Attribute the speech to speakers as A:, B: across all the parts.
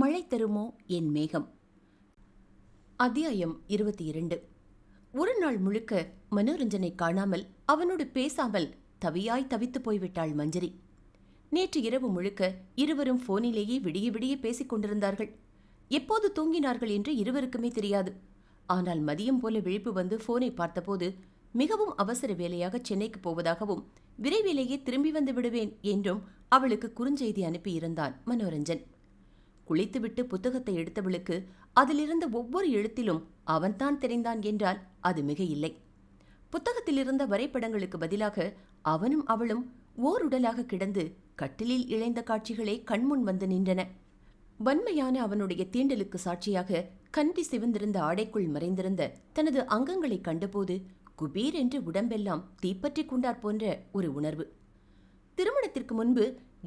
A: மழை தருமோ என் மேகம். அத்தியாயம் 22. ஒரு நாள் முழுக்க மனோரஞ்சனை காணாமல் அவனோடு பேசாமல் தவியாய் தவித்து போய்விட்டாள் மஞ்சரி. நேற்று இரவு முழுக்க இருவரும் போனிலேயே விடிய விடிய பேசிக் கொண்டிருந்தார்கள். எப்போது தூங்கினார்கள் என்று இருவருக்குமே தெரியாது. ஆனால் மதியம் போல விழிப்பு வந்து போனை பார்த்தபோது மிகவும் அவசர வேலையாக சென்னைக்கு போவதாகவும் விரைவிலேயே திரும்பி வந்து விடுவேன் என்றும் அவளுக்கு குறுஞ்செய்தி அனுப்பியிருந்தான் மனோரஞ்சன். குளித்துவிட்டு புத்தகத்தை எடுத்தவளுக்கு அதிலிருந்த ஒவ்வொரு எழுத்திலும் அவன்தான் தெரிந்தான் என்றால் அது மிக இல்லை. புத்தகத்திலிருந்த வரைபடங்களுக்கு பதிலாக அவனும் அவளும் ஓருடலாக கிடந்து கட்டிலில் இழைந்த காட்சிகளே கண்முன் வந்து நின்றன. வன்மையான அவனுடைய தீண்டலுக்கு சாட்சியாக கண்டி சிவந்திருந்த ஆடைக்குள் மறைந்திருந்த தனது அங்கங்களை கண்டபோது குபீர் என்று உடம்பெல்லாம் தீப்பற்றிக் கொண்டார் போன்ற ஒரு உணர்வு. திருமணத்திற்கு முன்பு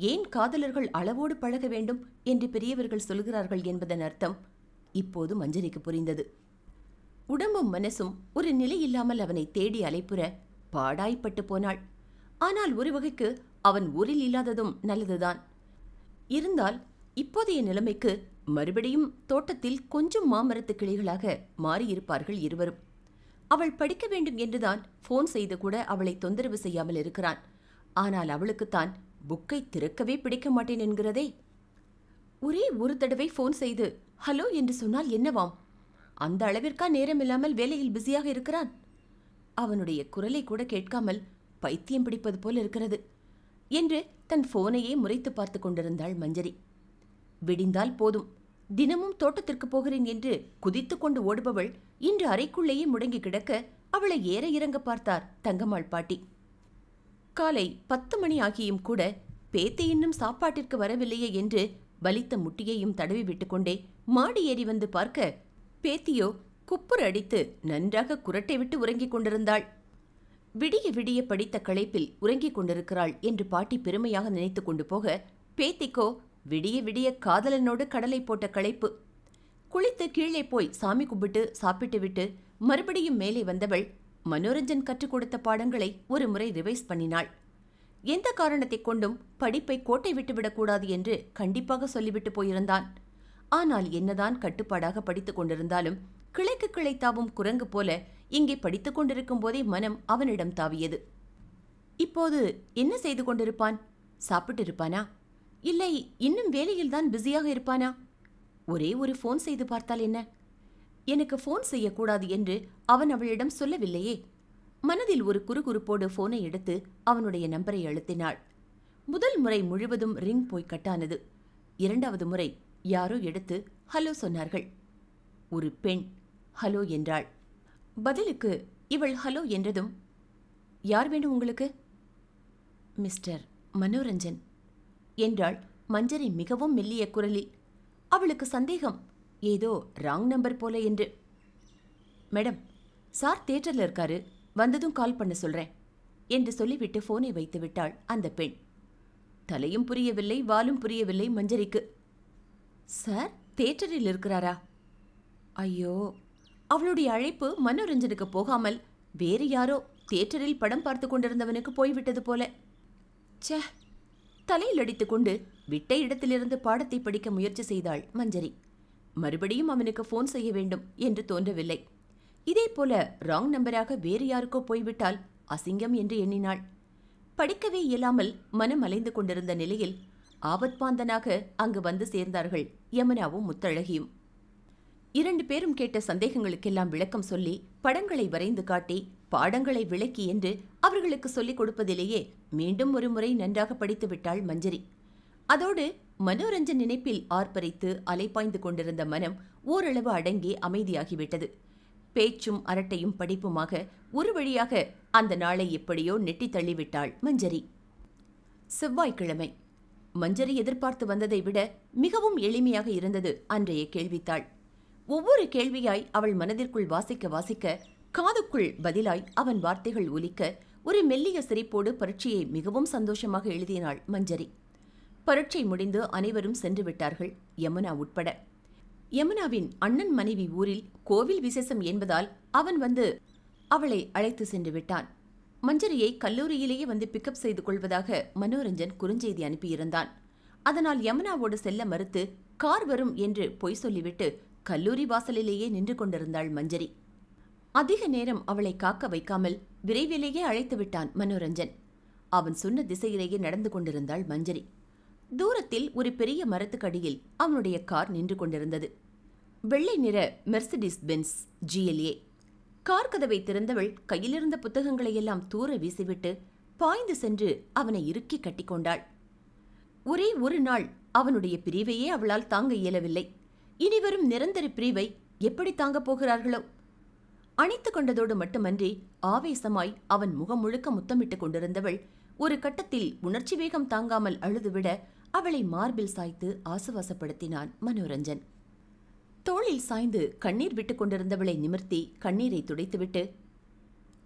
A: ஏன் காதலர்கள் அளவோடு பழக வேண்டும் என்று பெரியவர்கள் சொல்கிறார்கள் என்பதன் அர்த்தம் இப்போது மஞ்சரிக்கு புரிந்தது. உடம்பும் மனசும் ஒரு நிலையில்லாமல் அவனை தேடி அலைப்புற பாடாய்ப்பட்டு போனாள். ஆனால் ஒரு வகைக்கு அவன் ஊரில் இல்லாததும் நல்லதுதான். இருந்தால் இப்போதைய நிலைமைக்கு மறுபடியும் தோட்டத்தில் கொஞ்சம் மாமரத்து கிளிகளாக மாறியிருப்பார்கள் இருவரும். அவள் படிக்க வேண்டும் என்றுதான் போன் செய்து கூட அவளை தொந்தரவு செய்யாமல் இருக்கிறான். ஆனால் அவளுக்குத்தான் புக்கை திறக்கவே பிடிக்க மாட்டேன் என்கிறதே. ஒரே ஒரு தடவை போன் செய்து ஹலோ என்று சொன்னால் என்னவாம்? அந்த அளவிற்கா நேரமில்லாமல் வேலையில் பிஸியாக இருக்கிறான். அவனுடைய குரலை கூட கேட்காமல் பைத்தியம் பிடிப்பது போல் இருக்கிறது என்று தன் போனையே முறைத்து பார்த்து கொண்டிருந்தாள் மஞ்சரி. விடிந்தால் போதும், தினமும் தோட்டத்திற்கு போகிறேன் என்று குதித்து கொண்டு ஓடுபவள் இன்று அறைக்குள்ளேயே முடங்கி கிடக்க அவளை ஏற இறங்க பார்த்தார் தங்கம்மாள் பாட்டி. காலை 10 மணி ஆகியும் கூட பேத்தி இன்னும் சாப்பாட்டிற்கு வரவில்லையே என்று வலித்த முட்டியையும் தடவி விட்டுக்கொண்டே மாடி ஏறி வந்து பார்க்க பேத்தியோ குப்புற அடித்து நன்றாக குரட்டை விட்டு உறங்கிக் கொண்டிருந்தாள். விடிய விடிய படித்த களைப்பில் உறங்கிக் கொண்டிருக்கிறாள் என்று பாட்டி பெருமையாக நினைத்து கொண்டு போக, பேத்திக்கோ விடிய விடிய காதலனோடு கடலை போட்ட களைப்பு. குளித்து கீழே போய் சாமி கும்பிட்டு சாப்பிட்டு விட்டு மறுபடியும் மேலே வந்தவள் மனோரஞ்சன் கற்றுக் கொடுத்த பாடங்களை ஒரு முறை ரிவைஸ் பண்ணினாள். எந்த காரணத்தை கொண்டும் படிப்பை கோட்டை விட்டுவிடக்கூடாது என்று கண்டிப்பாக சொல்லிவிட்டு போயிருந்தான். ஆனால் என்னதான் கட்டுப்பாடாக படித்துக் கொண்டிருந்தாலும் கிளைக்கு கிளை தாவும் குரங்கு போல இங்கே படித்துக் கொண்டிருக்கும் போதே மனம் அவனிடம் தாவியது. இப்போது என்ன செய்து கொண்டிருப்பான்? சாப்பிட்டு இருப்பானா? இல்லை இன்னும் வேலையில்தான் பிஸியாக இருப்பானா? ஒரே ஒரு போன் செய்து பார்த்தால் என்ன? எனக்கு போன் செய்யக்கூடாது என்று அவன் அவளிடம் சொல்லவில்லையே. மனதில் ஒரு குறுகுறுப்போடு போனை எடுத்து அவனுடைய நம்பரை அழுத்தினாள். முதல் முறை முழுவதும் ரிங் போய் கட்டானது. இரண்டாவது முறை யாரோ எடுத்து ஹலோ சொன்னார்கள். ஒரு பெண் ஹலோ என்றாள். பதிலுக்கு இவள் ஹலோ என்றதும், யார் வேண்டும் உங்களுக்கு? மிஸ்டர் மனோரஞ்சன் என்றாள் மஞ்சரி மிகவும் மெல்லிய குரலில். அவளுக்கு சந்தேகம், ஏதோ ராங் நம்பர் போல என்று. மேடம், சார் தியேட்டர்ல இருக்காரு, வந்ததும் கால் பண்ண சொல்றேன் என்று சொல்லிவிட்டு போனை வைத்து விட்டாள் அந்த பெண். தலையும் புரியவில்லை, வாலும் புரியவில்லை மஞ்சரிக்கு. சார் தியேட்டரில் இருக்கிறாரா? ஐயோ, அவளுடைய அழைப்பு மனோரஞ்சனுக்கு போகாமல் வேறு யாரோ தியேட்டரில் படம் பார்த்து கொண்டிருந்தவனுக்கு போய்விட்டது போல. சே, தலையில் அடித்துக்கொண்டு விட்ட இடத்திலிருந்து பாடத்தை படிக்க முயற்சி செய்தாள் மஞ்சரி. மறுபடியும் அவனுக்கு போன் செய்ய வேண்டும் என்று தோன்றவில்லை. இதே போல ராங் நம்பராக வேறு யாருக்கோ போய்விட்டால் அசிங்கம் என்று எண்ணினாள். படிக்கவே இயலாமல் மனம் அலைந்து கொண்டிருந்த நிலையில் ஆபத்பாந்தனாக அங்கு வந்து சேர்ந்தார்கள் யமுனாவும் முத்தழகியும். 2 பேரும் கேட்ட சந்தேகங்களுக்கெல்லாம் விளக்கம் சொல்லி படங்களை வரைந்து காட்டி பாடங்களை விளக்கி என்று அவர்களுக்கு சொல்லிக் கொடுப்பதிலேயே மீண்டும் ஒரு முறை நன்றாக படித்து விட்டாள் மஞ்சரி. அதோடு மனோரஞ்சன் நினைப்பில் ஆர்ப்பரித்து அலைப்பாய்ந்து கொண்டிருந்த மனம் ஓரளவு அடங்கி அமைதியாகிவிட்டது. பேச்சும் அரட்டையும் படிப்புமாக ஒரு வழியாக அந்த நாளை எப்படியோ நெட்டி தள்ளிவிட்டாள் மஞ்சரி. செவ்வாய்க்கிழமை. மஞ்சரி எதிர்பார்த்து வந்ததை விட மிகவும் எளிமையாக இருந்தது அன்றைய கேள்வித்தாள். ஒவ்வொரு கேள்வியாய் அவள் மனதிற்குள் வாசிக்க வாசிக்க காதுக்குள் பதிலாய் அவன் வார்த்தைகள் ஒலிக்க ஒரு மெல்லிய சிரிப்போடு பரீட்சையை மிகவும் சந்தோஷமாக எழுதினாள் மஞ்சரி. பரீட்சை முடிந்து அனைவரும் சென்று விட்டார்கள், யமுனா உட்பட. யமுனாவின் அண்ணன் மனைவி ஊரில் கோவில் விசேஷம் என்பதால் அவன் வந்து அவளை அழைத்து சென்று விட்டான். மஞ்சரியை கல்லூரியிலேயே வந்து பிக்கப் செய்து கொள்வதாக மனோரஞ்சன் குறுஞ்செய்தி அனுப்பியிருந்தான். அதனால் யமுனாவோடு செல்ல மறுத்து கார் வரும் என்று பொய் சொல்லிவிட்டு கல்லூரி வாசலிலேயே நின்று கொண்டிருந்தாள் மஞ்சரி. அதிக நேரம் அவளை காக்க வைக்காமல் விரைவிலேயே அழைத்து விட்டான் மனோரஞ்சன். அவன் சொன்ன திசையிலேயே நடந்து கொண்டிருந்தாள் மஞ்சரி. தூரத்தில் ஒரு பெரிய மரத்துக்கடியில் அவனுடைய கார் நின்று கொண்டிருந்தது. வெள்ளை நிற மெர்சிடிஸ் பென்ஸ் GLA. கார் கதவை திறந்தவள் கையிலிருந்த புத்தகங்களையெல்லாம் தூர வீசிவிட்டு பாய்ந்து சென்று அவனை இறுக்கி கட்டிக்கொண்டாள். ஒரே ஒரு நாள் அவனுடைய பிரிவையே அவளால் தாங்க இயலவில்லை. இனிவரும் நிரந்தர பிரிவை எப்படி தாங்கப் போகிறார்களோ? அணைத்து கொண்டதோடு மட்டுமன்றி ஆவேசமாய் அவன் முகம் முழுக்க முத்தமிட்டுக் கொண்டிருந்தவள் ஒரு கட்டத்தில் உணர்ச்சி வேகம் தாங்காமல் அழுதுவிட அவளை மார்பில் சாய்த்து ஆசுவாசப்படுத்தினான் மனோரஞ்சன். தோளில் சாய்ந்து கண்ணீர் விட்டுக் கொண்டிருந்தவளை நிமிர்த்தி கண்ணீரை துடைத்துவிட்டு,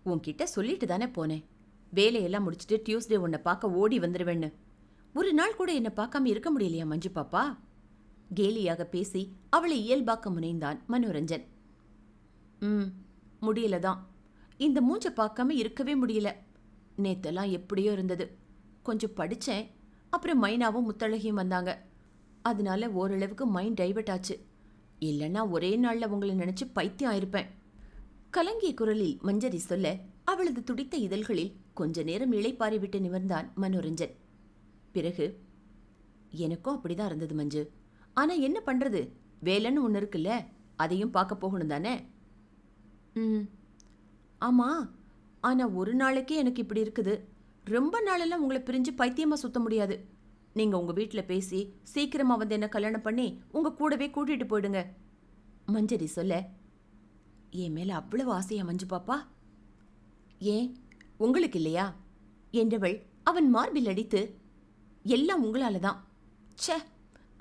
A: உன்கிட்ட சொல்லிட்டு தானே போனேன், வேலையெல்லாம் முடிச்சுட்டு டியூஸ்டே உன்னை பார்க்க ஓடி வந்துடுவேன்னு. ஒரு நாள் கூட என்னை பார்க்காம இருக்க முடியலையா மஞ்சு பாப்பா? கேலியாக பேசி அவளை இயல்பாக்க முனைந்தான் மனோரஞ்சன். முடியலதான். இந்த மூஞ்ச பார்க்காம இருக்கவே முடியல. நேத்தெல்லாம் எப்படியோ இருந்தது. கொஞ்சம் படித்தேன். அப்புறம் மைனாவும் முத்தழகியும் வந்தாங்க. அதனால ஓரளவுக்கு மைண்ட் டைவர்ட் ஆச்சு. இல்லைன்னா ஒரே நாளில் உங்களை நினைச்சு பைத்தியம் ஆயிருப்பேன். கலங்கிய குரலில் மஞ்சரி சொல்ல அவளது துடித்த இதழ்களில் கொஞ்ச நேரம் இளைப்பாரி விட்டு நிமிர்ந்தான் மனோரஞ்சன். பிறகு, எனக்கும் அப்படிதான் இருந்தது மஞ்சு. ஆனா என்ன பண்றது, வேலைன்னு ஒன்று இருக்குல்ல, அதையும் பார்க்க போகணும் தானே? ஆமா. ஆனா ஒரு நாளைக்கே எனக்கு இப்படி இருக்குது. ரொம்ப நாளெல்லாம் உங்களை பிரிஞ்சு பைத்தியமா சுத்த முடியாது. நீங்க உங்க வீட்டில் பேசி சீக்கிரமா வந்து என்ன கல்யாணம் பண்ணி உங்க கூடவே கூட்டிட்டு போயிடுங்க. மஞ்சரி சொல்ல, என் மேல அவ்வளவு ஆசையா மஞ்சு பாப்பா? ஏன் உங்களுக்கு இல்லையா என்றவள் அவன் மார்பில் அடித்து, எல்லாம் உங்களால தான். ச்சே,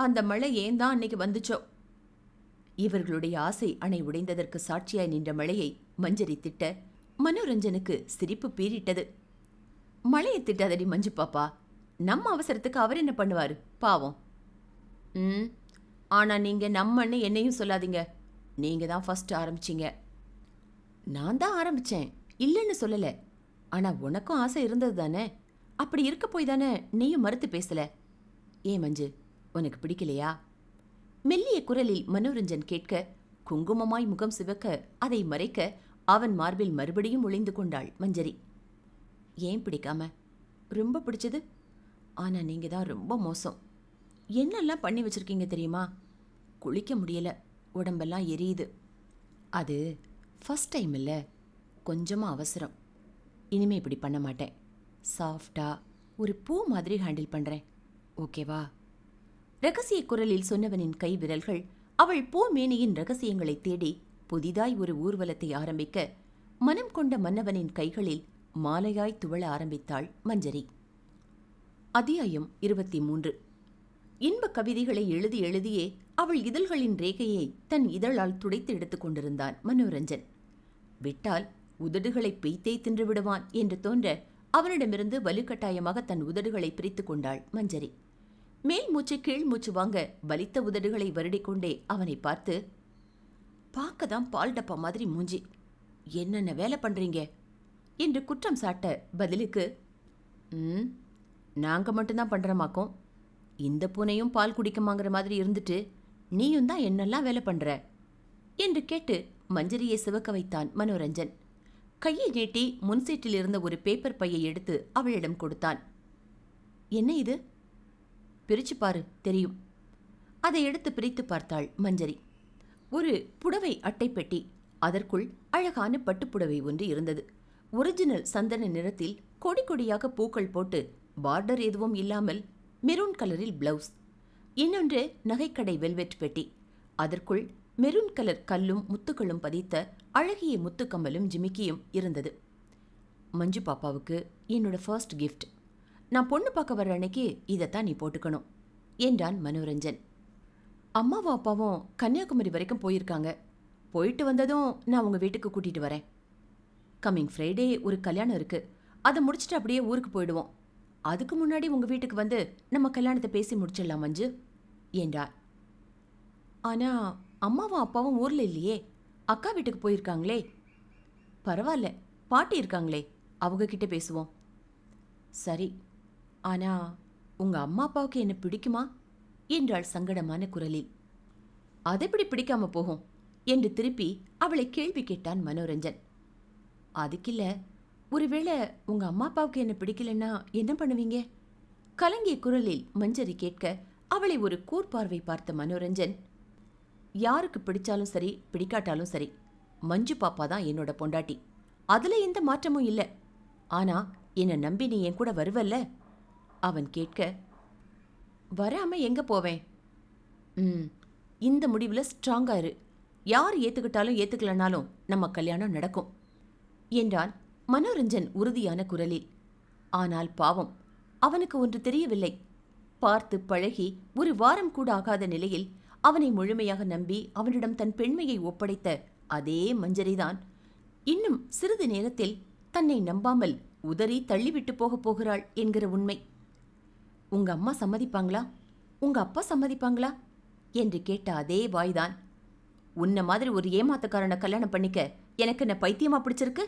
A: அந்த மழை ஏன் தான் அன்னைக்கு வந்துச்சோ. இவர்களுடைய ஆசை அணை உடைந்ததற்கு சாட்சியாய் நின்ற மழையை மஞ்சரி திட்ட மனோரஞ்சனுக்கு சிரிப்பு பீறிட்டது. மழையை திட்டாதடி மஞ்சு பாப்பா, நம்ம அவசரத்துக்கு அவர் என்ன பண்ணுவாரு பாவம். ஆனா நீங்க நம்மன்னு என்னையும் சொல்லாதீங்க. நீங்க தான் ஃபர்ஸ்ட் ஆரம்பிச்சிங்க. நான் தான் ஆரம்பிச்சேன், இல்லைன்னு சொல்லல. ஆனா உனக்கும் ஆசை இருந்தது தானே? அப்படி இருக்க போய் தானே நீயும் மறுத்து பேசல. ஏன் மஞ்சு, உனக்கு பிடிக்கலையா? மெல்லிய குரலில் மனோரஞ்சன் கேட்க குங்குமமாய் முகம் சிவக்க அதை மறைக்க அவன் மார்பில் மறுபடியும் ஒளிந்து கொண்டாள் மஞ்சரி. ஏன் பிடிக்காம? ரொம்ப பிடிச்சது. ஆனா நீங்க தான் ரொம்ப மோசம். என்னெல்லாம் பண்ணி வச்சிருக்கீங்க தெரியுமா? குளிக்க முடியல, உடம்பெல்லாம் எரியுது. அது ஃபர்ஸ்ட் டைம் இல்லை, கொஞ்சமாக அவசரம். இனிமே இப்படி பண்ண மாட்டேன். சாஃப்டா ஒரு பூ மாதிரி ஹேண்டில் பண்ணுறேன், ஓகேவா? ரகசிய குரலில் சொன்னவனின் கை விரல்கள் அவள் பூமேனியின் ரகசியங்களை தேடி புதிதாய் ஒரு ஊர்வலத்தை ஆரம்பிக்க மனம் கொண்ட மன்னவனின் கைகளில் மாலையாய் துவள ஆரம்பித்தாள் மஞ்சரி. அத்தியாயம் 23. இன்பக் கவிதைகளை எழுதி எழுதியே அவள் இதழ்களின் ரேகையை தன் இதழால் துடைத்து எடுத்துக் கொண்டிருந்தான் மனோரஞ்சன். விட்டால் உதடுகளை பெய்த்தே தின்று விடுவான் என்று தோன்ற அவனிடமிருந்து வலுக்கட்டாயமாக தன் உதடுகளை பிரித்து கொண்டாள் மஞ்சரி. மேல் மூச்சு கீழ் மூச்சு வாங்க வலித்த உதடுகளை வருடிக்கொண்டே அவனை பார்த்து, பார்க்கதான் பால் டப்பா மாதிரி மூஞ்சி, என்னென்ன வேலை பண்றீங்க என்று குற்றம் சாட்ட பதிலுக்கு, நாங்க மட்டும்தான் பண்றமாக்கோம். இந்த பூனையும் பால் குடிக்குமாங்கிற மாதிரி இருந்துட்டு நீயும் தான் என்னெல்லாம் வேலை பண்ற என்று கேட்டு மஞ்சரியை சிவக்க வைத்தான் மனோரஞ்சன். கையை நீட்டி முன்சீட்டில் இருந்த ஒரு பேப்பர் பையை எடுத்து அவளிடம் கொடுத்தான். என்ன இது? பிரிச்சு பாரு, தெரியும். அதை எடுத்து பிரித்து பார்த்தாள் மஞ்சரி. ஒரு புடவை அட்டைப்பெட்டி. அதற்குள் அழகான பட்டுப்புடவை ஒன்று இருந்தது. ஒரிஜினல் சந்தன நிறத்தில் கொடி கொடியாக பூக்கள் போட்டு பார்டர் எதுவும் இல்லாமல் மெரூன் கலரில் பிளவுஸ். இன்னொன்று நகைக்கடை வெல்வெட் பெட்டி. அதற்குள் மெரூன் கலர் கல்லும் முத்துக்களும் பதித்த அழகிய முத்துக்கம்மலும் ஜிமிக்கியும் இருந்தது. மஞ்சு பாப்பாவுக்கு என்னோட ஃபர்ஸ்ட் கிஃப்ட். நான் பொண்ணு பார்க்க வர்ற அன்னைக்கு இதைத்தான் நீ போட்டுக்கணும் என்றான் மனோரஞ்சன். அம்மாவும் அப்பாவும் கன்னியாகுமரி வரைக்கும் போயிருக்காங்க. போயிட்டு வந்ததும் நான் உங்கள் வீட்டுக்கு கூட்டிகிட்டு வரேன். கம்மிங் ஃப்ரைடே ஒரு கல்யாணம் இருக்குது. அதை முடிச்சுட்டு அப்படியே ஊருக்கு போயிடுவோம். அதுக்கு முன்னாடி உங்கள் வீட்டுக்கு வந்து நம்ம கல்யாணத்தை பேசி முடிச்சிடலாம் மஞ்சு என்றார். ஆனால் அம்மாவும் அப்பாவும் ஊரில் இல்லையே, அக்கா வீட்டுக்கு போயிருக்காங்களே. பரவாயில்ல, பாட்டி இருக்காங்களே, அவங்கக்கிட்ட பேசுவோம். சரி, ஆனால் உங்கள் அம்மா அப்பாவுக்கு என்ன பிடிக்குமா என்றாள் சங்கடமான குரலில். அதெப்படி பிடிக்காம போகும் என்று திருப்பி அவளை கேள்வி கேட்டான் மனோரஞ்சன். அதுக்கில்ல, ஒருவேளை உங்க அம்மா அப்பாவுக்கு என்ன பிடிக்கலன்னா என்ன பண்ணுவீங்க? கலங்கிய குரலில் மஞ்சரி கேட்க அவளை ஒரு கூர்பார்வை பார்த்த மனோரஞ்சன், யாருக்கு பிடிச்சாலும் சரி பிடிக்காட்டாலும் சரி, மஞ்சு பாப்பா தான் என்னோட பொண்டாட்டி. அதுல எந்த மாற்றமும் இல்லை. ஆனா என்னை நம்பி நீ என் கூட வருவல்ல? அவன் கேட்க, வராம எங்க போவேன்? இந்த முடிவில் ஸ்ட்ராங்கா இரு. யார் ஏத்துக்கிட்டாலும் ஏத்துக்கலனாலும் நம்ம கல்யாணம் நடக்கும் என்றான் மனோரஞ்சன் உறுதியான குரலில். ஆனால் பாவம், அவனுக்கு ஒன்று தெரியவில்லை. பார்த்து பழகி ஒரு வாரம் கூட ஆகாத நிலையில் அவனை முழுமையாக நம்பி அவனிடம் தன் பெண்மையை ஒப்படைத்த அதே மஞ்சரிதான் இன்னும் சிறிது நேரத்தில் தன்னை நம்பாமல் உதறி தள்ளிவிட்டு போகப் போகிறாள் என்கிற உண்மை. உங்க அம்மா சம்மதிப்பாங்களா? உங்க அப்பா சம்மதிப்பாங்களா என்று கேட்ட அதே வாய்தான், உன்ன மாதிரி ஒரு ஏமாத்தக்காரனை கல்யாணம் பண்ணிக்க எனக்கு என்ன பைத்தியமா பிடிச்சிருக்கு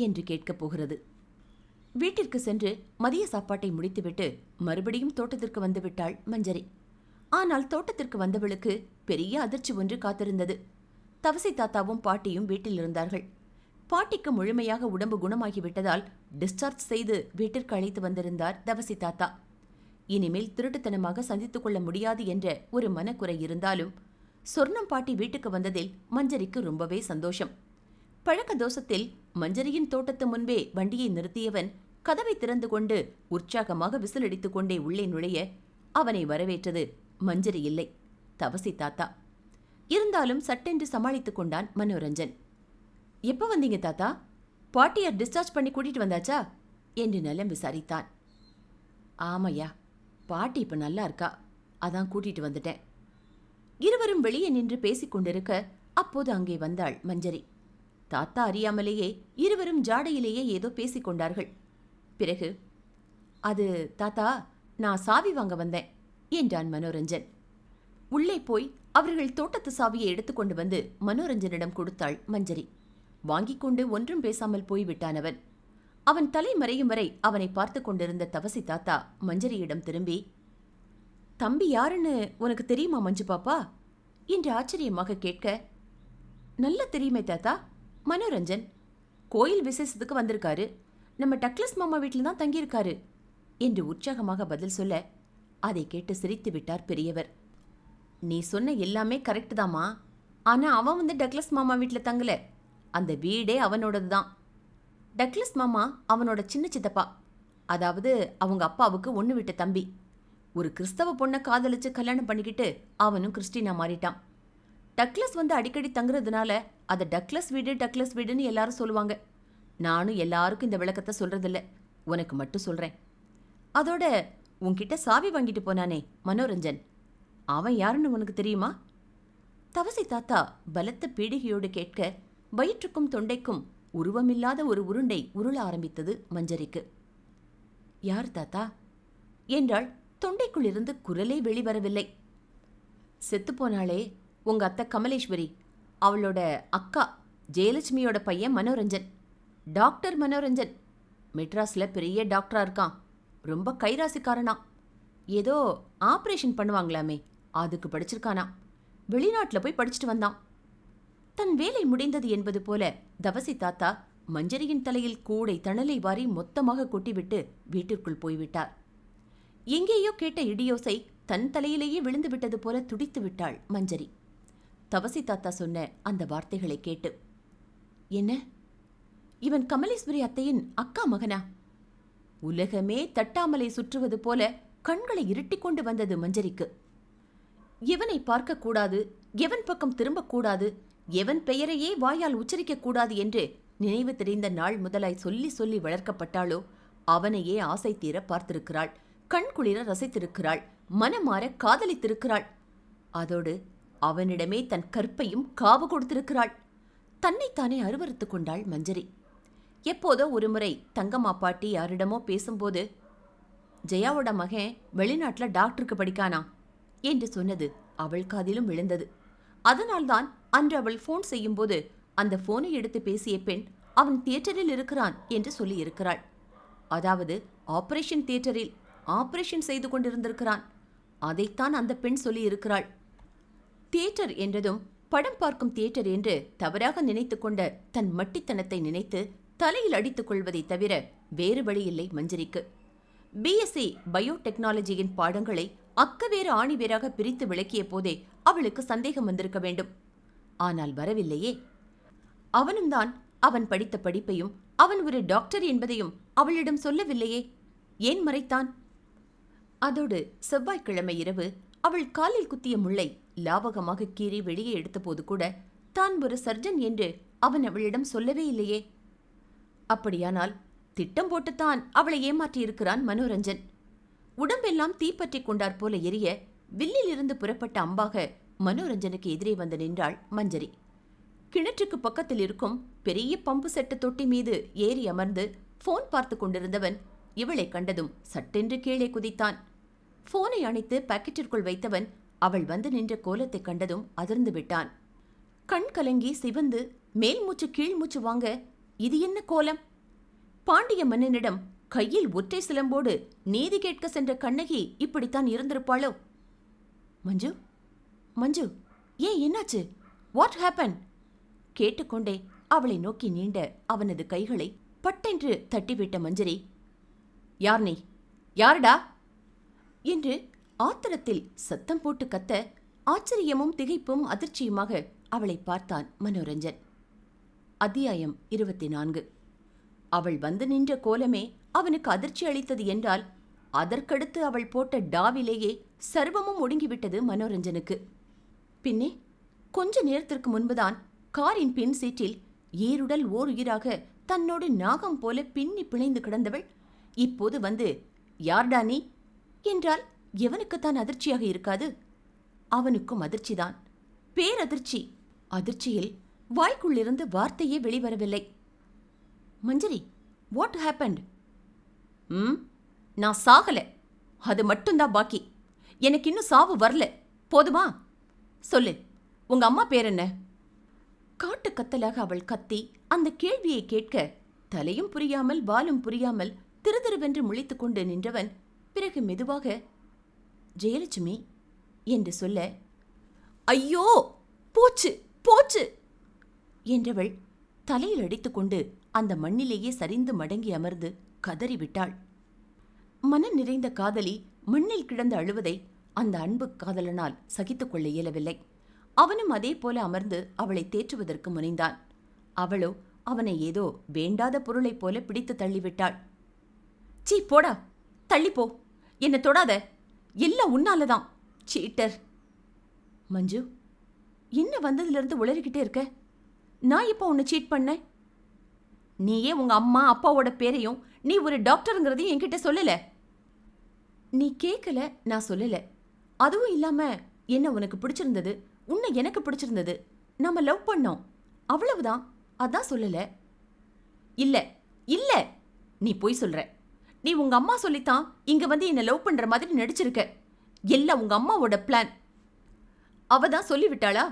A: என்று கேட்கப் போகிறது. வீட்டிற்கு சென்று மதிய சாப்பாட்டை முடித்துவிட்டு மறுபடியும் தோட்டத்திற்கு வந்துவிட்டாள் மஞ்சரி. ஆனால் தோட்டத்திற்கு வந்தவளுக்கு பெரிய அதிர்ச்சி ஒன்று காத்திருந்தது. தவசி தாத்தாவும் பாட்டியும் வீட்டில் இருந்தார்கள். பாட்டிக்கு முழுமையாக உடம்பு குணமாகிவிட்டதால் டிஸ்சார்ஜ் செய்து வீட்டிற்கு அழைத்து வந்திருந்தார் தவசி தாத்தா. இனிமேல் திருட்டுத்தனமாக சந்தித்துக் கொள்ள முடியாது என்ற ஒரு மனக்குறை இருந்தாலும் சொர்ணம் பாட்டி வீட்டுக்கு வந்ததில் மஞ்சரிக்கு ரொம்பவே சந்தோஷம். பழக்க தோஷத்தில் மஞ்சரியின் தோட்டத்து முன்பே வண்டியை நிறுத்தியவன் கதவை திறந்து கொண்டு உற்சாகமாக விசிலடித்துக் கொண்டே உள்ளே நுழைய அவனை வரவேற்றது மஞ்சரி இல்லை, தவசி தாத்தா. இருந்தாலும் சட்டென்று சமாளித்துக் கொண்டான் மனோரஞ்சன். எப்ப வந்தீங்க தாத்தா? பாட்டியார் டிஸ்சார்ஜ் பண்ணி கூட்டிட்டு வந்தாச்சா என்று நலம் விசாரித்தான். ஆமையா, பாட்டி இப்ப நல்லா இருக்கா, அதான் கூட்டிட்டு வந்துட்டேன். இருவரும் வெளியே நின்று பேசிக் கொண்டிருக்க அப்போது அங்கே வந்தாள் மஞ்சரி. தாத்தா அறியாமலேயே இருவரும் ஜாடையிலேயே ஏதோ பேசிக் கொண்டார்கள். பிறகு, அது தாத்தா, நான் சாவி வாங்க வந்தேன் என்றான் மனோரஞ்சன். உள்ளே போய் அவர்கள் தோட்டத்து சாவியை எடுத்துக்கொண்டு வந்து மனோரஞ்சனிடம் கொடுத்தாள் மஞ்சரி. வாங்கிக் கொண்டு ஒன்றும் பேசாமல் போய்விட்டானவன். அவன் தலை மறையும் வரை அவனை பார்த்து கொண்டிருந்த தவசி தாத்தா மஞ்சரியிடம் திரும்பி, தம்பி யாருன்னு உனக்கு தெரியுமா மஞ்சு பாப்பா என்று ஆச்சரியமாக கேட்க, நல்ல தெரியுமே தாத்தா, மனோரஞ்சன் கோயில் விசேஷத்துக்கு வந்திருக்காரு, நம்ம டக்ளஸ் மாமா வீட்டில் தான் தங்கியிருக்காரு என்று உற்சாகமாக பதில் சொல்ல, அதை கேட்டு சிரித்து விட்டார் பெரியவர். நீ சொன்ன எல்லாமே கரெக்ட் தாமா, ஆனா அவன் வந்து டக்ளஸ் மாமா வீட்டில் தங்கல, அந்த வீடே அவனோடது தான். டக்ளஸ் மாமா அவனோட சின்ன சித்தப்பா, அதாவது அவங்க அப்பாவுக்கு ஒன்று விட்ட தம்பி. ஒரு கிறிஸ்தவ பொண்ணை காதலிச்சு கல்யாணம் பண்ணிக்கிட்டு அவனும் கிறிஸ்டினா மாறிட்டான். டக்ளஸ் வந்து அடிக்கடி தங்குறதுனால அதை டக்ளஸ் வீடுன்னு எல்லாரும் சொல்லுவாங்க. நானும் எல்லாருக்கும் இந்த விளக்கத்தை சொல்றதில்ல, உனக்கு மட்டும் சொல்றேன். அதோட உன்கிட்ட சாவி வாங்கிட்டு போனானே மனோரஞ்சன், அவன் யாருன்னு உனக்கு தெரியுமா? தவசி தாத்தா பலத்த பீடிகையோடு கேட்க வயிற்றுக்கும் தொண்டைக்கும் உருவமில்லாத ஒரு உருண்டை உருள ஆரம்பித்தது மஞ்சரிக்கு. யார் தாத்தா என்றாள். தொண்டைக்குள் இருந்து குரலே வெளிவரவில்லை. செத்துப்போனாளே உங்க அத்தை கமலேஸ்வரி, அவளோட அக்கா ஜெயலட்சுமியோட பையன் மனோரஞ்சன், டாக்டர் மனோரஞ்சன். மெட்ராஸ்ல பெரிய டாக்டரா இருக்கான், ரொம்ப கைராசிக்காரனா. ஏதோ ஆபரேஷன் பண்ணுவாங்களாமே, அதுக்கு படிச்சிருக்கானா. வெளிநாட்டில் போய் படிச்சுட்டு வந்தான். தன் வேலை முடிந்தது என்பது போல தவசி தாத்தா மஞ்சரியின் தலையில் கூடை தணலை வாரி மொத்தமாக கொட்டிவிட்டு வீட்டிற்குள் போய்விட்டார். எங்கேயோ கேட்ட இடியோசை தன் தலையிலேயே விழுந்து விட்டது போல துடித்து விட்டாள் மஞ்சரி. தவசி தாத்தா சொன்ன அந்த வார்த்தைகளை கேட்டு, என்ன, இவன் கமலேஸ்வரி அத்தையின் அக்கா மகனா? உலகமே தட்டாமலை சுற்றுவது போல கண்களை இருட்டிக் கொண்டு வந்தது மஞ்சரிக்கு. எவனை பார்க்கக்கூடாது, எவன் பக்கம் திரும்பக்கூடாது, எவன் பெயரையே வாயால் உச்சரிக்கக்கூடாது என்று நினைவு தெரிந்த நாள் முதலாய் சொல்லி சொல்லி வளர்க்கப்பட்டாளோ அவனையே ஆசை தீர பார்த்திருக்கிறாள், கண்குளிர ரசித்திருக்கிறாள், மனமாற காதலித்திருக்கிறாள். அதோடு அவனிடமே தன் கற்பையும் காவு கொடுத்திருக்கிறாள். தன்னைத்தானே அருவறுத்துக் கொண்டாள் மஞ்சரி. எப்போதோ ஒருமுறை தங்கம்மா பாட்டி யாரிடமோ பேசும்போது, ஜெயாவோட மகன் வெளிநாட்டில் டாக்டருக்கு படிக்கானா என்று சொன்னது அவள் காதிலும் விழுந்தது. அதனால்தான் அன்று அவள் போன் செய்யும்போது அந்த போனை எடுத்து பேசிய பெண் அவன் தியேட்டரில் இருக்கிறான் என்று சொல்லியிருக்கிறாள். அதாவது ஆபரேஷன் தியேட்டரில் ஆபரேஷன் செய்து கொண்டிருந்திருக்கிறான். அதைத்தான் அந்த பெண் சொல்லி இருக்கிறாள். தியேட்டர் என்றதும் படம் பார்க்கும் தியேட்டர் என்று தவறாக நினைத்து கொண்ட தன் மட்டித்தனத்தை நினைத்து தலையில் அடித்துக் கொள்வதை தவிர வேறு வழியில்லை மஞ்சரிக்கு. பிஎஸ்சி பயோடெக்னாலஜியின் பாடங்களை அக்கவேறு ஆணிவேராக பிரித்து விளக்கிய போதே அவளுக்கு சந்தேகம் வந்திருக்க வேண்டும். ஆனால் வரவில்லையே. அவனும் தான் அவன் படித்த படிப்பையும் அவன் ஒரு டாக்டர் என்பதையும் அவளிடம் சொல்லவில்லையே. ஏன் மறைத்தான்? அதோடு செவ்வாய்க்கிழமை இரவு அவள் காலில் குத்திய முள்ளை லாவகமாக கீறி வெளியே எடுத்தபோது கூட தான் ஒரு சர்ஜன் என்று அவன் அவளிடம் சொல்லவே இல்லையே. அப்படியானால் திட்டம் போட்டுத்தான் அவளை ஏமாற்றியிருக்கிறான் மனோரஞ்சன். உடம்பெல்லாம் தீப்பற்றி கொண்டாற் போல எரிய வில்லிலிருந்து புறப்பட்ட அம்பாக மனோரஞ்சனுக்கு எதிரே வந்து நின்றாள் மஞ்சரி. கிணற்றுக்கு பக்கத்தில் இருக்கும் பெரிய பம்பு செட்டு தொட்டி மீது ஏறி அமர்ந்து போன் பார்த்து கொண்டிருந்தவன் இவளை கண்டதும் சட்டென்று கீழே குதித்தான். போனை அணைத்து பாக்கெட்டிற்குள் வைத்தவன் அவள் வந்து நின்ற கோலத்தை கண்டதும் அதிர்ந்து விட்டான். கண் கலங்கி சிவந்து மேல் மூச்சு கீழ் மூச்சு வாங்க, இது என்ன கோலம்? பாண்டிய மன்னனிடம் கையில் ஒற்றை சிலம்போடு நீதி கேட்க சென்ற கண்ணகி இப்படித்தான் இருந்திருப்பாளோ? மஞ்சு, மஞ்சு, ஏன் என்னாச்சு? What happen? கேட்டுக்கொண்டே அவளை நோக்கி நீண்ட அவனது கைகளை பட்டென்று தட்டிவிட்ட மஞ்சரி, யார் நீ? யாருடா என்று ஆத்திரத்தில் சத்தம் போட்டு கத்த, ஆச்சரியமும் திகைப்பும் அதிர்ச்சியுமாக அவளை பார்த்தான் மனோரஞ்சன். அத்தியாயம் 24. அவள் வந்து நின்ற கோலமே அவனுக்கு அதிர்ச்சி அளித்தது என்றால், அதற்கடுத்து அவள் போட்ட டாவிலேயே சர்வமும் ஒடுங்கிவிட்டது மனோரஞ்சனுக்கு. பின்னே கொஞ்ச நேரத்திற்கு முன்புதான் காரின் பின் சீட்டில் ஏருடல் ஓர் உயிராக தன்னோடு நாகம் போல பின்னி பிணைந்து கிடந்தவள் இப்போது வந்து யார்டா நீ என்றால் எவனுக்குத்தான் அதிர்ச்சியாக இருக்காது? அவனுக்கும் அதிர்ச்சிதான், பேரதிர்ச்சி. அதிர்ச்சியில் வாய்க்குள்ளிருந்து வார்த்தையே வெளிவரவில்லை. மஞ்சரி, வாட் ஹேப்பன்ட்? நான் சாகல, அது மட்டும்தான் பாக்கி. எனக்கு இன்னும் சாவு வரல, போதுமா? சொல்லு, உங்க அம்மா பேர் என்ன? காட்டு கத்தலாக அவள் கத்தி அந்த கேள்வியை கேட்க தலையும் புரியாமல் வாலும் புரியாமல் திருதிருவென்று முழித்துக் கொண்டு நின்றவன் பிறகு மெதுவாக ஜெயலட்சுமி என்று சொல்ல, ஐயோ போச்சு போச்சு என்றவள் தலையில் அடித்துக்கொண்டு அந்த மண்ணிலேயே சரிந்து மடங்கி அமர்ந்து கதறிவிட்டாள். மனம் நிறைந்த காதலி மண்ணில் கிடந்து அழுவதை அந்த அன்பு காதலனால் சகித்துக் கொள்ள இயலவில்லை. அவனும் அதே போல அமர்ந்து அவளை தேற்றுவதற்கு முனைந்தான். அவளோ அவனை ஏதோ வேண்டாத பொருளைப் போல பிடித்து தள்ளிவிட்டாள். சீ போடா, தள்ளிப்போ, என்ன தொடாத, எல்லாம் உன்னாலதான், சீட்டர். மஞ்சு, என்ன வந்ததிலிருந்து உளறிக்கிட்டே இருக்க? நான் இப்போ உன்னை சீட் பண்ண? நீயே உங்க அம்மா அப்பாவோட பேரையும் நீ ஒரு டாக்டருங்கிறதையும் என்கிட்ட சொல்லல. நீ கேட்கல, நான் சொல்லல. அதுவும் இல்லாம என்ன உனக்கு பிடிச்சிருந்தது, உன்னை எனக்கு பிடிச்சிருந்தது, நாம லவ் பண்ணோம், அவ்வளவுதான். அதான் சொல்லல. இல்ல இல்ல, நீ பொய் சொல்ற. நீ உங்க அம்மா சொல்லித்தான் இங்க வந்து என்ன லவ் பண்ற மாதிரி நடிச்சிருக்க. எல்லாம் உங்க அம்மாவோட பிளான். அவதான் சொல்லிவிட்டாளா?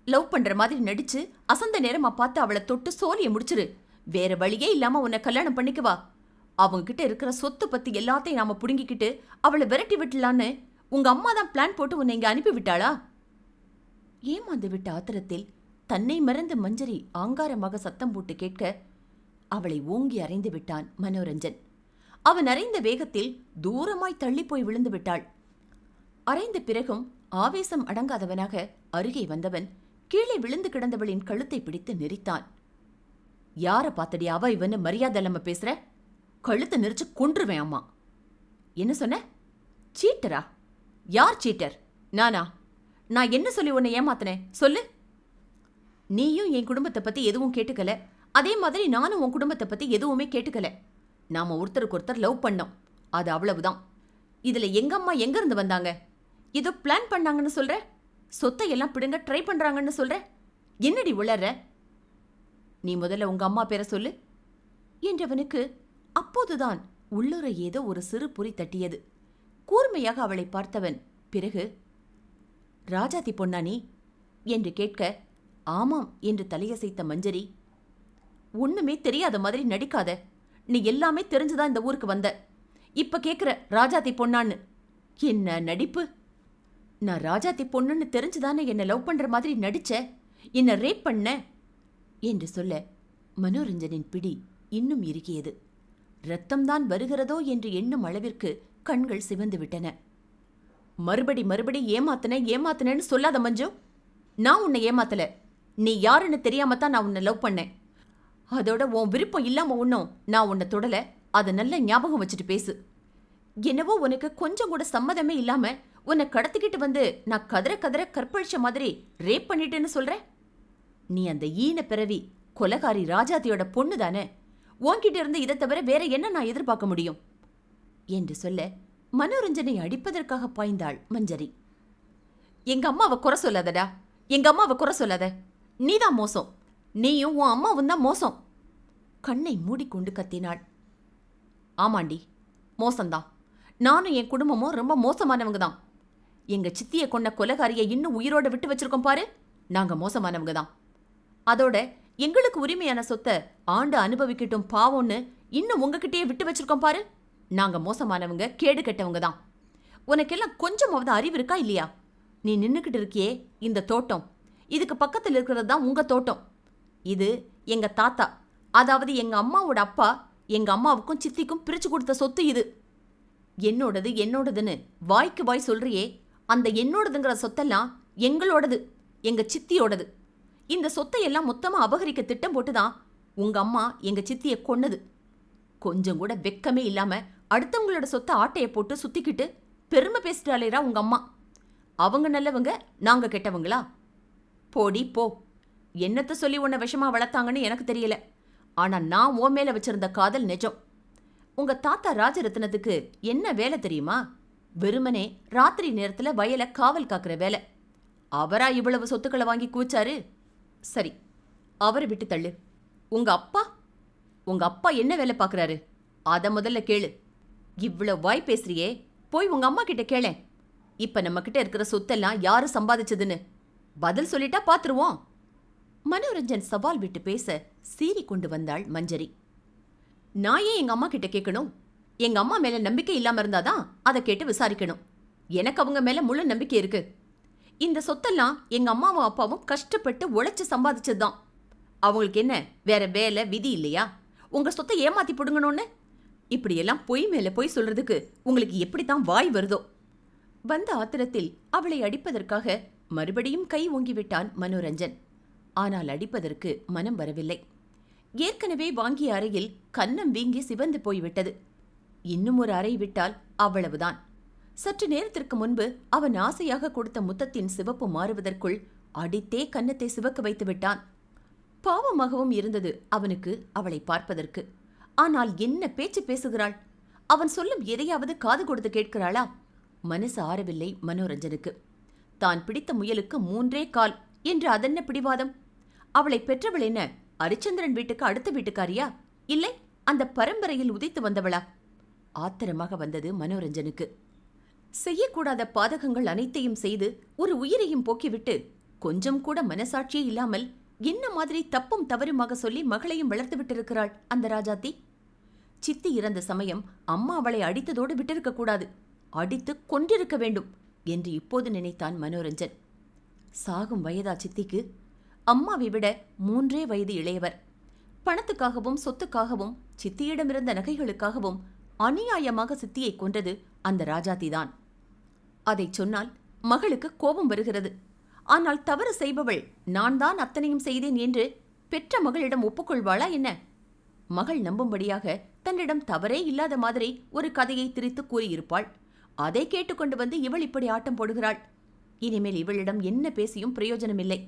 A: லவ் பண்ற மாதிரி நடிச்சு அசந்த நேரமா பார்த்து அவளை தொட்டு சோலிய முடிச்சிரு. வேற வழியே இல்லாம உன்னை கல்யாணம் பண்ணிக்குவா. அவங்க கிட்ட இருக்கிற சொத்து பத்தி எல்லாத்தையும் நாம புடுங்கிக்கிட்டு அவளை விரட்டி விட்டலான்னு உங்க அம்மா தான் பிளான் போட்டு உன்னை இங்க அனுப்பி விட்டாளா? ஏமாந்து விட்ட ஆத்திரத்தில் தன்னை மறந்து மஞ்சரி ஆங்காரமாக சத்தம் போட்டு கேட்க அவளை ஓங்கி அறைந்து விட்டான் மனோரஞ்சன். அவன் அறைந்த வேகத்தில் தூரமாய் தள்ளிப்போய் விழுந்து விட்டாள். அறைந்த பிறகும் ஆவேசம் அடங்காதவனாக அருகே வந்தவன் கீழே விழுந்து கிடந்தவளின் கழுத்தை பிடித்து நெரித்தான். யார பாத்தடி அவ இவன்னு மரியாதை இல்லாம பேசுற? கழுத்தை நெரிச்சு கொன்றுவேன். அம்மா, என்ன சொன்ன? சீட்டரா? யார் சீட்டர்? நானா? நான் என்ன சொல்லி உன்னை ஏமாத்தினேன் சொல்லு. நீயும் என் குடும்பத்தை பத்தி எதுவும் கேட்டுக்கல, அதே மாதிரி நானும் உன் குடும்பத்தை பத்தி எதுவுமே கேட்டுக்கல. நாம ஒருத்தருக்கு ஒருத்தர் லவ் பண்ணோம், அது அவ்வளவுதான். இதுல எங்க அம்மா எங்க இருந்து வந்தாங்க? ஏதோ பிளான் பண்ணாங்கன்னு சொல்ற, சொத்தை எல்லாம் பிடுங்க ட்ரை பண்றாங்கன்னு சொல்ற. என்னடி உளற? நீ முதல்ல உங்க அம்மா பேரை சொல்லு என்றவனுக்கு அப்போதுதான் உள்ளுர ஏதோ ஒரு சிறு பொறி தட்டியது. கூர்மையாக அவளை பார்த்தவன் பிறகு, ராஜாத்தி பொன்னா நீ என்று கேட்க, ஆமாம் என்று தலையசைத்த மஞ்சரி, ஒண்ணுமே தெரியாத மாதிரி நடிக்காத. நீ எல்லாமே தெரிஞ்சுதான் இந்த ஊருக்கு வந்த. இப்ப கேக்குற ராஜாத்தி பொன்னான்னு. என்ன நடிப்பு! நான் ராஜாத்தி பொண்ணுன்னு தெரிஞ்சுதானே என்ன லவ் பண்ற மாதிரி நடிச்ச, என்ன ரேப் பண்ண என்று சொல்ல மனோரஞ்சனின் பிடி இன்னும் இறுகியது. ரத்தம்தான் வருகிறதோ என்று எண்ணும் அளவிற்கு கண்கள் சிவந்து விட்டன. மறுபடி ஏமாத்தினேன்னு சொல்லாத மஞ்சு. நான் உன்னை ஏமாத்தல. நீ யாருன்னு தெரியாமத்தான் நான் உன்னை லவ் பண்ணேன். அதோட உன் விருப்பம் இல்லாம ஒன்னும் நான் உன்னை தொடல. அதை நல்ல ஞாபகம் வச்சுட்டு பேசு. என்னவோ உனக்கு கொஞ்சம் கூட சம்மதமே இல்லாம உன்னை கடத்திக்கிட்டு வந்து நான் கதற கதற கற்பழிச்ச மாதிரி ரேப் பண்ணிட்டேன்னு சொல்ற. நீ அந்த ஈன பிறவி கொலகாரி ராஜாத்தியோட பொண்ணு தானே. உன்கிட்ட இருந்து இதை தவிர வேற என்ன நான் எதிர்பார்க்க முடியும் என்று சொல்ல மனோரஞ்சனை அடிப்பதற்காக பாய்ந்தாள் மஞ்சரி. எங்க அம்மாவை குறை சொல்லாதடா, எங்க அம்மாவை குறை சொல்லாத. நீதான் மோசம், நீயும் உன் அம்மாவும் தான் மோசம். கண்ணை மூடிக்கொண்டு கத்தினாள். ஆமாண்டி, மோசம்தான். நானும் என் குடும்பமும் ரொம்ப மோசமானவங்க தான். எங்க சித்தியை கொண்ட கொலகாரியை இன்னும் உயிரோட விட்டு வச்சிருக்கோம் பாரு, நாங்க மோசமானவங்க தான். அதோட எங்களுக்கு உரிமையான சொத்தை ஆண்டு அனுபவிக்கட்டும் பாவம்னு இன்னும் உங்ககிட்டயே விட்டு வச்சிருக்கோம் பாரு, நாங்க மோசமானவங்க, கேடு கெட்டவங்க தான். உனக்கெல்லாம் கொஞ்சமாவது அறிவு இருக்கா இல்லையா? நீ நின்னுக்கிட்டு இருக்கியே இந்த தோட்டம், இதுக்கு பக்கத்தில் இருக்கிறது தான் உங்க தோட்டம். இது எங்க தாத்தா, அதாவது எங்க அம்மாவோட அப்பா எங்க அம்மாவுக்கும் சித்திக்கும் பிரிச்சு கொடுத்த சொத்து. இது என்னோடதுன்னு வாய்க்கு வாய் சொல்றியே, அந்த என்னோடதுங்கிற சொத்தெல்லாம் எங்களோடது, எங்க சித்தியோடது. இந்த சொத்தை எல்லாம் மொத்தமா அபகரிக்க திட்டம் போட்டுதான் உங்க அம்மா எங்க சித்தியை கொன்னது. கொஞ்சம் கூட வெக்கமே இல்லாம அடுத்தவங்களோட சொத்தை ஆட்டைய போட்டு சுத்திக்கிட்டு பெருமை பேசிட்டாலேரா உங்க அம்மா. அவங்க நல்லவங்க, நாங்க கெட்டவங்களா? போடி போ. என்னத்த சொல்லி உன்னை விஷமா வளர்த்தாங்கன்னு எனக்கு தெரியல. ஆனா நான் உன் மேல வச்சிருந்த காதல் நிஜம். உங்க தாத்தா ராஜரத்னத்துக்கு என்ன வேலை தெரியுமா? வெறுமனே ராத்திரி நேரத்துல வயலை காவல் காக்குற வேலை. அவரா இவ்வளவு சொத்துக்களை வாங்கி கூச்சாரு? சரி, அவரை விட்டு தள்ளு. உங்க அப்பா என்ன வேலை பார்க்கறாரு? அத முதல்ல கேளு. இவ்வளவு வாய் பேசுறியே, போய் உங்க அம்மா கிட்ட கேளேன். இப்ப நம்ம கிட்ட இருக்கிற சொத்தெல்லாம் யாரு சம்பாதிச்சதுன்னு பதில் சொல்லிட்டா பாத்துருவோம். மனோரஞ்சன் சவால் விட்டு பேச சீறி கொண்டு வந்தாள் மஞ்சரி. நான் ஏன் எங்க அம்மா கிட்ட கேட்கணும்? எங்க அம்மா மேல நம்பிக்கை இல்லாம இருந்தாதான் அதை கேட்டு விசாரிக்கணும். எனக்கு அவங்க மேல முழு நம்பிக்கை இருக்கு. இந்த சொத்தெல்லாம் எங்க அம்மாவும் அப்பாவும் கஷ்டப்பட்டு உழைச்சு சம்பாதிச்சதுதான். அவங்களுக்கு என்ன வேற வேலை விதி இல்லையா? உங்க சொத்தை ஏமாத்தி புடுங்கணும்னு இப்படியெல்லாம் பொய் மேல பொய் சொல்றதுக்கு உங்களுக்கு எப்படித்தான் வாய் வருதோ? வந்த ஆத்திரத்தில் அவளை அடிப்பதற்காக மறுபடியும் கை ஓங்கிவிட்டான் மனோரஞ்சன். ஆனால் அடிப்பதற்கு மனம் வரவில்லை. ஏற்கனவே வாங்கிய அறையில் கன்னம் வீங்கி சிவந்து போய்விட்டது. இன்னும் ஒரு அறை விட்டால் அவ்வளவுதான். சற்று நேரத்திற்கு முன்பு அவன் ஆசையாக கொடுத்த முத்தத்தின் சிவப்பு மாறுவதற்குள் அடித்தே கன்னத்தை சிவக்க வைத்து விட்டான். பாவமாகவும் இருந்தது அவனுக்கு அவளை பார்ப்பதற்கு. ஆனால் என்ன பேச்சு பேசுகிறாள்? அவன் சொல்லும் எதையாவது காது கொடுத்து கேட்கிறாளா? மனசு ஆறவில்லை மனோரஞ்சனுக்கு. தான் பிடித்த முயலுக்கு 3 கால் என்று அதென்ன பிடிவாதம்? அவளை பெற்றவள் என்ன அரிச்சந்திரன் வீட்டுக்கு அடுத்த வீட்டுக்காரியா, இல்லை அந்த பரம்பரையில் உதித்து வந்தவளா? ஆத்திரமாக வந்தது மனோரஞ்சனுக்கு. செய்யக்கூடாத பாதகங்கள் அனைத்தையும் செய்து ஒரு உயிரையும் போக்கிவிட்டு கொஞ்சம் கூட மனசாட்சியே இல்லாமல் என்ன மாதிரி தப்பும் தவறுமாக சொல்லி மகளையும் வளர்த்து விட்டிருக்கிறாள் அந்த ராஜாத்தி. சித்தி இறந்த சமயம் அம்மா அவளை அடித்ததோடு விட்டிருக்க கூடாது, அடித்து கொன்றிருக்க வேண்டும் என்று இப்போது நினைத்தான் மனோரஞ்சன். சாகும் வயதா சித்திக்கு? அம்மாவை விட 3 வயது இளையவர். பணத்துக்காகவும் சொத்துக்காகவும் சித்தியிடமிருந்த நகைகளுக்காகவும் அநியாயமாக சித்தியை கொன்றது அந்த ராஜாத்திதான். அதை சொன்னால் மகளுக்கு கோபம் வருகிறது. ஆனால் தவறு செய்பவள் நான் தான் அத்தனையும் செய்தேன் என்று பெற்ற மகளிடம் ஒப்புக்கொள்வாளா என்ன? மகள் நம்பும்படியாக தன்னிடம் தவறே இல்லாத மாதிரி ஒரு கதையை திரித்து கூறியிருப்பாள். அதை கேட்டுக்கொண்டு வந்து இவள் இப்படி ஆட்டம் போடுகிறாள். இனிமேல் இவளிடம் என்ன பேசியும் பிரயோஜனமில்லை.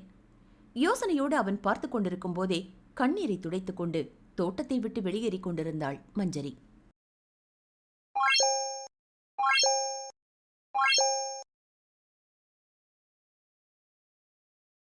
A: யோசனையோடு அவன் பார்த்து கொண்டிருக்கும் போதே கண்ணீரை துடைத்துக் கொண்டு தோட்டத்தை விட்டு வெளியேறிக் கொண்டிருந்தாள் மஞ்சரி.